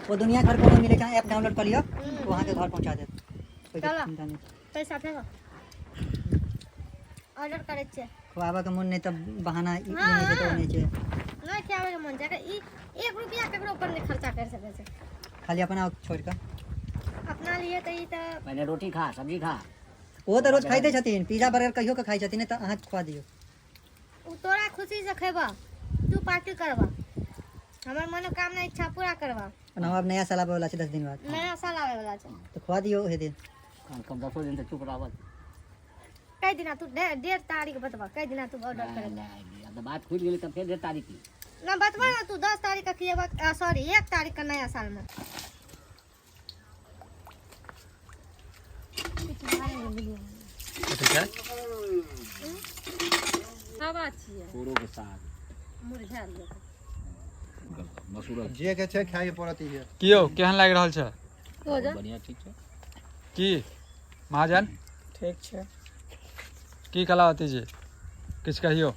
वो दुनिया घर कोने मिले ऐप डाउनलोड कर लियो तो वहाँ के घर पहुँचा दे। चलो पैसा फेंको ऑर्डर करे छे खुआबा के मन नहीं तब बहाना ई नहीं छै तो नहीं छै नहीं खावे के मन छै ई 1 रुपया केकरो ऊपर नहीं खर्चा कर सके छै खाली अपना छोड़ के अपना लिए तो ई तो पहले रोटी खा सब्जी खा वो तो रोज खाइते छथिन पिज्जा बर्गर कहियो के खाइ छथिन त अहाँ खुआ दियो उ तोरा खुशी से खेबा तू पार्टी करबा हमर मनोकामना इच्छा पूरा करबा और हम अब नया साल आवे वाला छै 10 दिन बाद नया साल आवे वाला छै तो खुआ दियो हे दिन कम 10 दिन तक चुप रहब कई दिना तू डेढ़ तारीख बतबा कई दिना तू ऑर्डर करे अब बात खुल गेली तब फिर 1 तारीख की ना बतबा ना तू 10 तारीख का खिएबा सॉरी 1 तारीख का नया साल में हवा छिए पूरो के साथ मुरझा गेल मसूर जे के छै खाय पड़त है कियो केहन लागि रहल छै हो जा बढ़िया ठीक छै की महाजन ठीक छै की कलावती जी किछ कहियो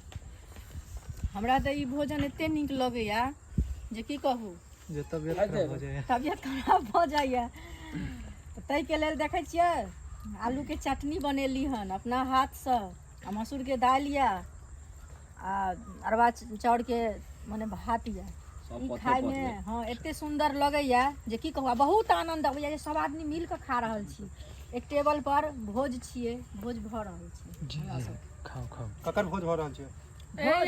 हमरा तऽ ई भोजन एते नीक लगैया जे की कहू जे तबियत खराब हो जाए तबियत खराब भऽ जाइए ताहि के लेल देखै छियै आलू के चटनी बनेली हन अपना हाथसँ आ मसूर के दालि या आ अरबा चाउर के मने भात या ई खाय में हाँ एते सुंदर लगैया जे की कहू बहुत आनंद अबैया जे सब आदमी मिल के खा रहल छी एक टेबल पर भोज छियै भोज भऽ रहल छी हमरा सब खाओ खाओ ककर भोज भ रहल छै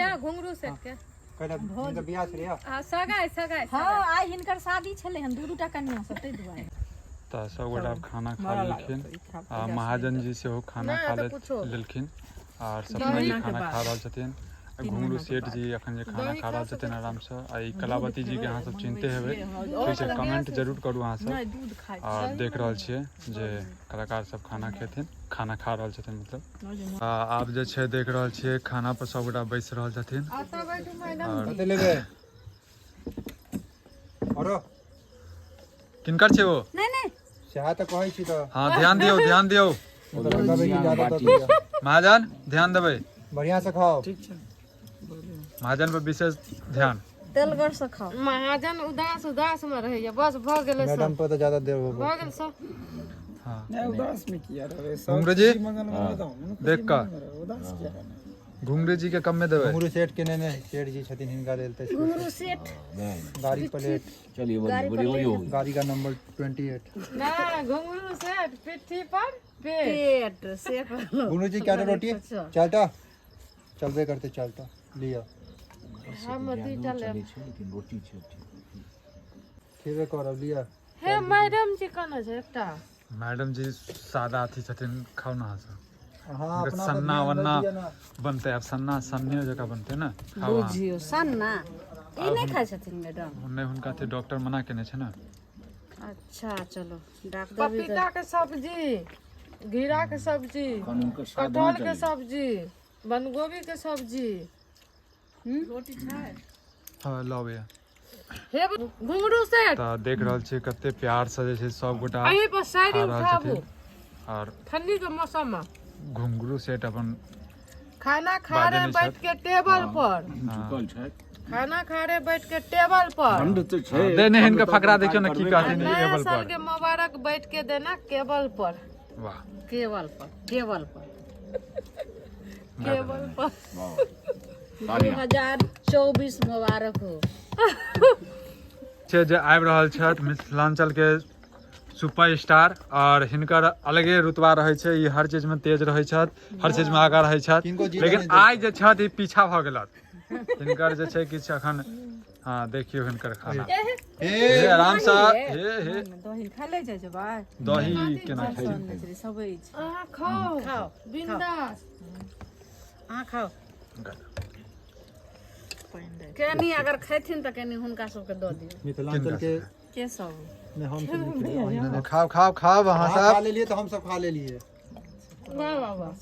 या घुंगरू सेट के कहले इनका बियाह छै रे हां सगाई हाँ आइ हिनकर शादी छलै हन 2-2 कन्या सब तै दुआरे तऽ सब गोटा खाना खा लेलखिन आ महाजन जी सेहो खाना खा लेलखिन और सपना जी खाना खा रहल छथिन घुंगरू सेठ जी अखन जे खाना खा रहल छथिन आराम से आ ई कलावती जी के अहाँ सब चिन्हते हेबै ठीक छै कमेंट जरूर करू अहाँ सब और देख रहल छियै जे कलाकार सब खाना खेथिन खाना खा रहल छथिन मतलब आब जे छै देख रहल छियै खाना पर सब गोटा बैस रहल छथिन कते लेबे औरो किनकर छै वो नहीं नहीं चाह त कहै छी त हाँ ध्यान दियौ कहबै कि ज्यादा दऽ दिया महाजन ध्यान देबै बढ़िया से खाओ ठीक छै महाजन पर विशेष ध्यान तेलगर से खाओ महाजन उदास में रहैया बस भ गेलै मैडम पर त ज्यादा देर हो भ गेल सब हाँ नहीं उदास में किया रे घुंगरू जी देख का उदास किया है घुंगरू जी के कम में देबै घुंगरू सेठ के ने सेठ जी छथिन हिनका लेल त घुंगरू सेट गाड़ी प्लेट चलिए बोलिए गाड़ी का नंबर 28 ना घुंगरू सेट पिट्ठी पर पेट से घुंगरू जी क्या रोटी चलता चलबे करते चलता लिया हम दीटा ले लेकिन रोटी छै खेबे करब लिया हे मैडम जी कने छै एकटा मैडम जी सादा अथी छथिन खाओ ना से हां अपना सन्ना वन्ना बनते अब सन्ने जगह बनते ना बुझियो सन्ना ई नहीं खाइ छथिन मैडम उन्ने हुनका थे डॉक्टर मना केने छै ना अच्छा चलो डॉक्टर पपीता के सब्जी घीरा के सब्जी कटहल के सब्जी बंदगोभी के सब्जी रोटी छै हां लाओ या हे घुंगरू सेट त देख रहल छी कते प्यार से जे छै सब गोटा अही पर साइड उठाबू और ठंडी के मौसम में घुंगरू सेठ अपन खाना खा रहे बैठ के टेबल पर चुकल छै खाना खा रहे बैठ के टेबल पर ठंड तो छै देने इनका फकरा देखियो ना की कहथिन नया टेबल साल पर के मुबारक बैठ के देना केबल पर वाह केवल पर 2024 मुबारक हो छै जे आबि रहल छथि मिथिलांचल के सुपरस्टार और हिनकर अलगे रुतबा रहे छै ई हर चीज में तेज रहे छथि हर चीज में आगा रहे छथि लेकिन आइ जे छथि ई पीछा भ गेलथि हिनकर जे छै किछु अखन हाँ देखियो हिनकर खाना हे आराम से हे दही खा ले जाय भाई दही केना खाइ सब खाओ बिंदास खाओ केनी अगर खैथिन त केनी हुनका सबके द दियो मिथिलांचल के सब में हम सब खाओ वहां खा ले लिए तो हम सब खा ले लिए वाह वाह वाह